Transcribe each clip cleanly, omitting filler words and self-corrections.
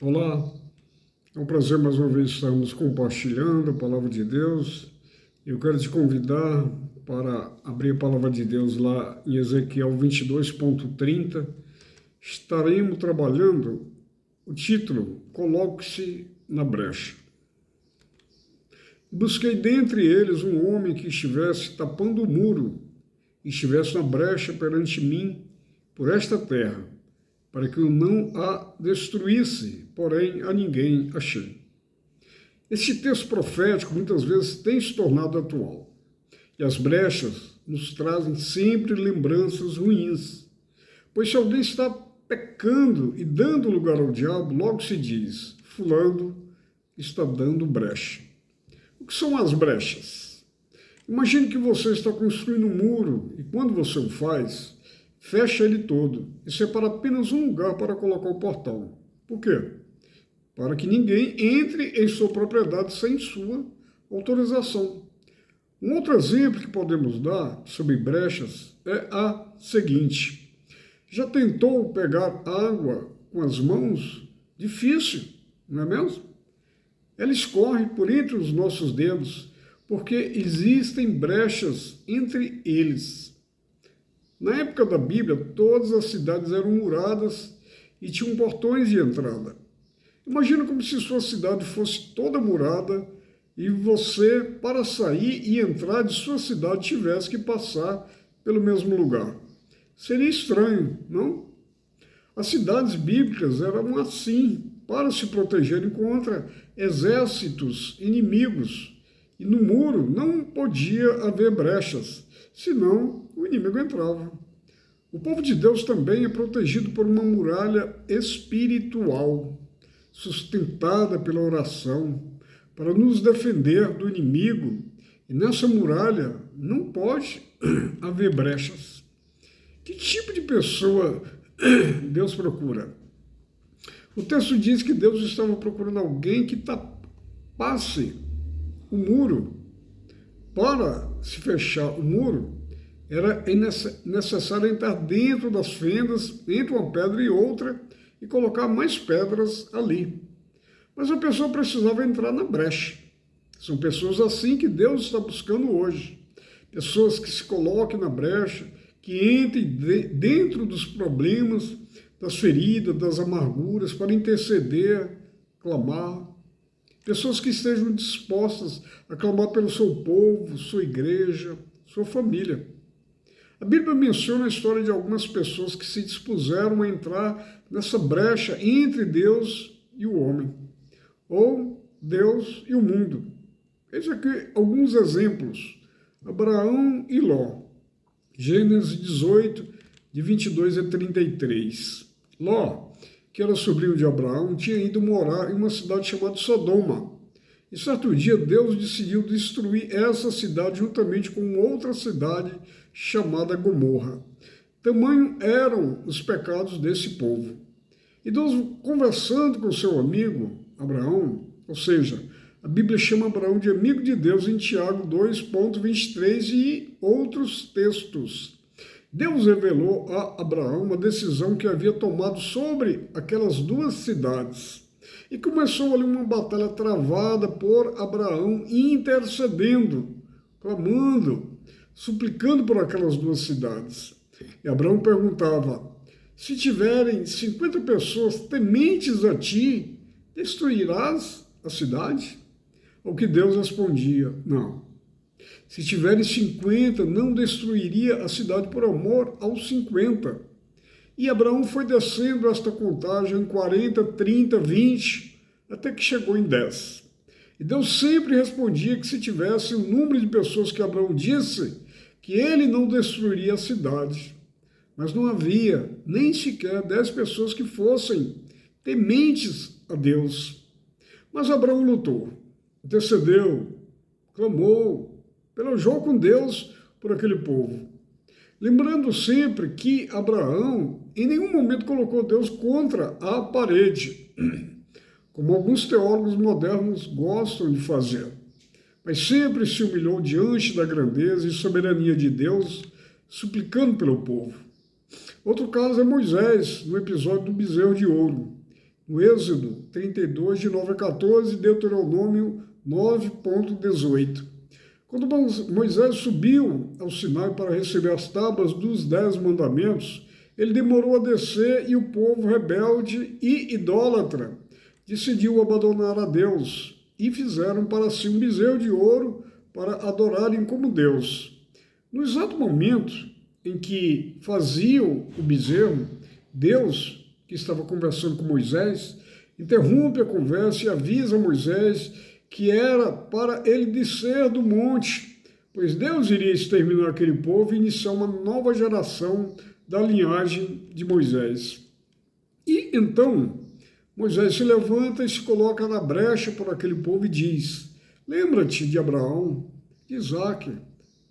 Olá, é um prazer mais uma vez estarmos compartilhando a Palavra de Deus. Eu quero te convidar para abrir a Palavra de Deus lá em Ezequiel 22.30. Estaremos trabalhando o título Coloque-se na brecha. Busquei dentre eles um homem que estivesse tapando o muro e estivesse na brecha perante mim por esta terra, para que eu não a destruísse, porém a ninguém achei. Esse texto profético muitas vezes tem se tornado atual, e as brechas nos trazem sempre lembranças ruins, pois se alguém está pecando e dando lugar ao diabo, logo se diz, fulano está dando brecha. O que são as brechas? Imagine que você está construindo um muro, e quando você o faz, fecha ele todo e separa apenas um lugar para colocar o portão. Por quê? Para que ninguém entre em sua propriedade sem sua autorização. Um outro exemplo que podemos dar sobre brechas é a seguinte. Já tentou pegar água com as mãos? Difícil, não é mesmo? Ela escorre por entre os nossos dedos, porque existem brechas entre eles. Na época da Bíblia, todas as cidades eram muradas e tinham portões de entrada. Imagina como se sua cidade fosse toda murada e você, para sair e entrar de sua cidade, tivesse que passar pelo mesmo lugar. Seria estranho, não? As cidades bíblicas eram assim, para se protegerem contra exércitos inimigos. E no muro não podia haver brechas, senão o inimigo entrava. O povo de Deus também é protegido por uma muralha espiritual, sustentada pela oração, para nos defender do inimigo. E nessa muralha não pode haver brechas. Que tipo de pessoa Deus procura? O texto diz que Deus estava procurando alguém que tapasse o muro. Para se fechar o muro, era necessário entrar dentro das fendas, entre uma pedra e outra, e colocar mais pedras ali. Mas a pessoa precisava entrar na brecha. São pessoas assim que Deus está buscando hoje. Pessoas que se coloquem na brecha, que entrem dentro dos problemas, das feridas, das amarguras, para interceder, clamar. Pessoas que estejam dispostas a clamar pelo seu povo, sua igreja, sua família. A Bíblia menciona a história de algumas pessoas que se dispuseram a entrar nessa brecha entre Deus e o homem, ou Deus e o mundo. Veja aqui alguns exemplos. Abraão e Ló. Gênesis 18, de 22 a 33. Ló, que era sobrinho de Abraão, tinha ido morar em uma cidade chamada Sodoma. E certo dia Deus decidiu destruir essa cidade juntamente com outra cidade chamada Gomorra. Tamanho eram os pecados desse povo. E Deus, conversando com seu amigo Abraão, ou seja, a Bíblia chama Abraão de amigo de Deus em Tiago 2,23 e outros textos. Deus revelou a Abraão uma decisão que havia tomado sobre aquelas duas cidades. E começou ali uma batalha travada por Abraão, intercedendo, clamando, suplicando por aquelas duas cidades. E Abraão perguntava, se tiverem 50 pessoas tementes a ti, destruirás a cidade? Ao que Deus respondia, não. Se tiverem 50, não destruiria a cidade por amor aos 50. E Abraão foi descendo esta contagem em 40, 30, 20, até que chegou em 10. E Deus sempre respondia que se tivesse o número de pessoas que Abraão disse, que ele não destruiria a cidade. Mas não havia nem sequer 10 pessoas que fossem tementes a Deus. Mas Abraão lutou, intercedeu, clamou, pelejou com Deus por aquele povo. Lembrando sempre que Abraão em nenhum momento colocou Deus contra a parede, como alguns teólogos modernos gostam de fazer, mas sempre se humilhou diante da grandeza e soberania de Deus, suplicando pelo povo. Outro caso é Moisés, no episódio do bezerro de ouro. no Êxodo 32, de 9 a 14, Deuteronômio 9,18. Quando Moisés subiu ao Sinai para receber as tábuas dos 10 mandamentos, ele demorou a descer e o povo rebelde e idólatra decidiu abandonar a Deus e fizeram para si um bezerro de ouro para adorarem como Deus. No exato momento em que faziam o bezerro, Deus, que estava conversando com Moisés, interrompe a conversa e avisa Moisés que era para ele descer do monte, pois Deus iria exterminar aquele povo e iniciar uma nova geração da linhagem de Moisés. E então Moisés se levanta e se coloca na brecha por aquele povo e diz: lembra-te de Abraão, de Isaque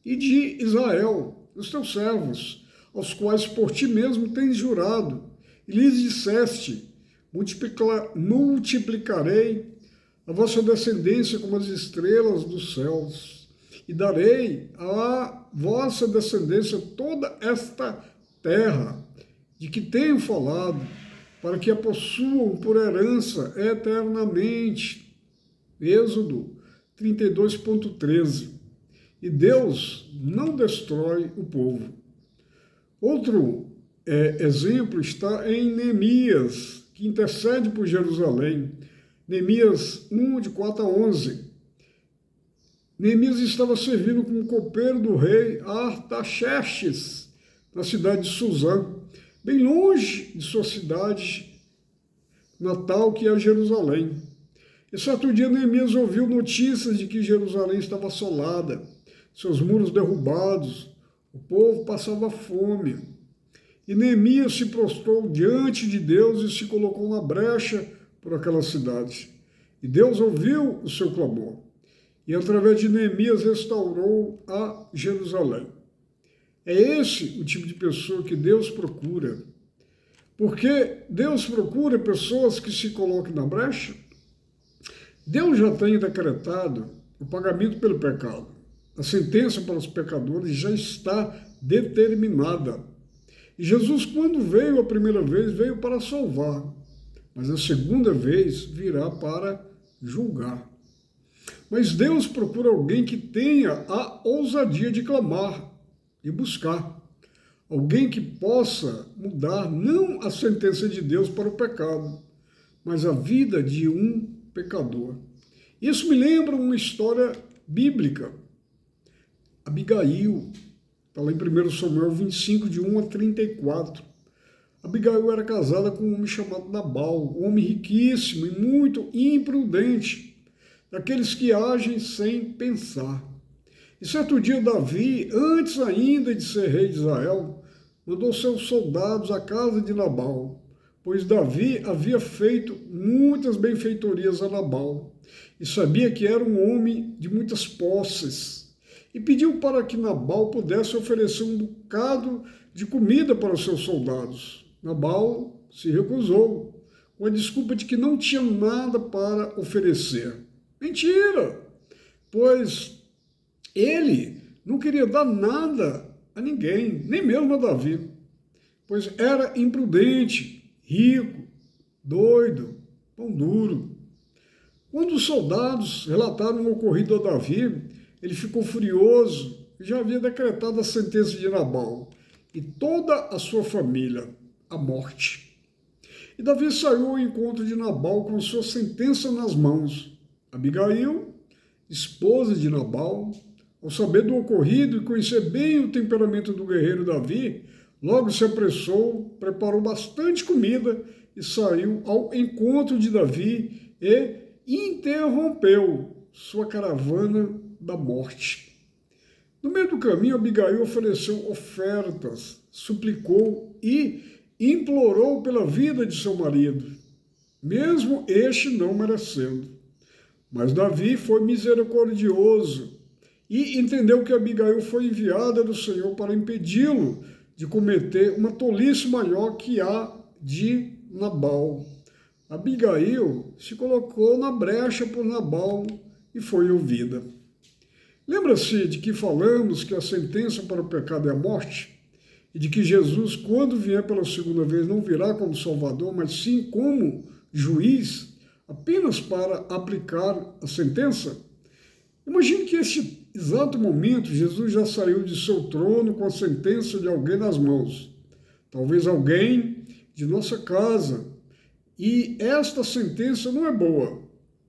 e de Israel, os teus servos, aos quais por ti mesmo tens jurado, e lhes disseste: multiplicarei a vossa descendência como as estrelas dos céus, e darei à vossa descendência toda esta terra, de que tenho falado, para que a possuam por herança eternamente. Êxodo 32,13. E Deus não destrói o povo. Outro exemplo está em Neemias, que intercede por Jerusalém. Neemias 1, de 4 a 11. Neemias estava servindo como copeiro do rei Artaxerxes, na cidade de Suzã, bem longe de sua cidade natal, que é Jerusalém. E certo dia Neemias ouviu notícias de que Jerusalém estava assolada, seus muros derrubados, o povo passava fome. E Neemias se prostrou diante de Deus e se colocou na brecha por aquela cidade. E Deus ouviu o seu clamor. E através de Neemias restaurou a Jerusalém. É esse o tipo de pessoa que Deus procura. Porque Deus procura pessoas que se coloquem na brecha. Deus já tem decretado o pagamento pelo pecado. A sentença para os pecadores já está determinada. E Jesus, quando veio a primeira vez, veio para salvar. Mas a segunda vez virá para julgar. Mas Deus procura alguém que tenha a ousadia de clamar e buscar. Alguém que possa mudar não a sentença de Deus para o pecado, mas a vida de um pecador. Isso me lembra uma história bíblica. Abigail, está lá em 1 Samuel 25, de 1 a 34. Abigail era casada com um homem chamado Nabal, um homem riquíssimo e muito imprudente, daqueles que agem sem pensar. E certo dia Davi, antes ainda de ser rei de Israel, mandou seus soldados à casa de Nabal, pois Davi havia feito muitas benfeitorias a Nabal, e sabia que era um homem de muitas posses, e pediu para que Nabal pudesse oferecer um bocado de comida para os seus soldados. Nabal se recusou, com a desculpa de que não tinha nada para oferecer. Mentira! Pois ele não queria dar nada a ninguém, nem mesmo a Davi, pois era imprudente, rico, doido, pão duro. Quando os soldados relataram o ocorrido a Davi, ele ficou furioso e já havia decretado a sentença de Nabal e toda a sua família, a morte. E Davi saiu ao encontro de Nabal com sua sentença nas mãos. Abigail, esposa de Nabal, ao saber do ocorrido e conhecer bem o temperamento do guerreiro Davi, logo se apressou, preparou bastante comida e saiu ao encontro de Davi e interrompeu sua caravana da morte. No meio do caminho, Abigail ofereceu ofertas, suplicou e implorou pela vida de seu marido, mesmo este não merecendo. Mas Davi foi misericordioso e entendeu que Abigail foi enviada do Senhor para impedi-lo de cometer uma tolice maior que a de Nabal. Abigail se colocou na brecha por Nabal e foi ouvida. Lembra-se de que falamos que a sentença para o pecado é a morte? E de que Jesus, quando vier pela segunda vez, não virá como Salvador, mas sim como juiz apenas para aplicar a sentença? Imagine que neste exato momento Jesus já saiu de seu trono com a sentença de alguém nas mãos, talvez alguém de nossa casa, e esta sentença não é boa,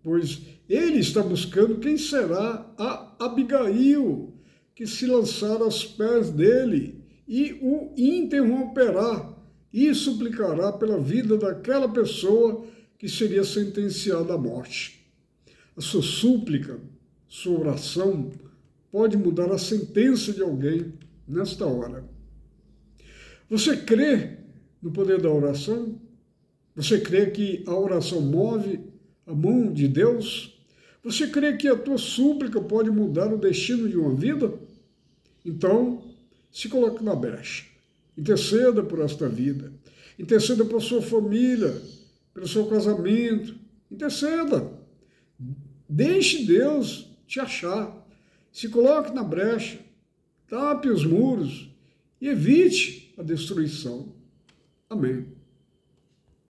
pois ele está buscando quem será a Abigail que se lançar aos pés dele e o interromperá e suplicará pela vida daquela pessoa que seria sentenciada à morte. A sua súplica, sua oração, pode mudar a sentença de alguém nesta hora. Você crê no poder da oração? Você crê que a oração move a mão de Deus? Você crê que a tua súplica pode mudar o destino de uma vida? Então, se coloque na brecha. Interceda por esta vida. Interceda por sua família, pelo seu casamento. Interceda. Deixe Deus te achar. Se coloque na brecha. Tape os muros e evite a destruição. Amém.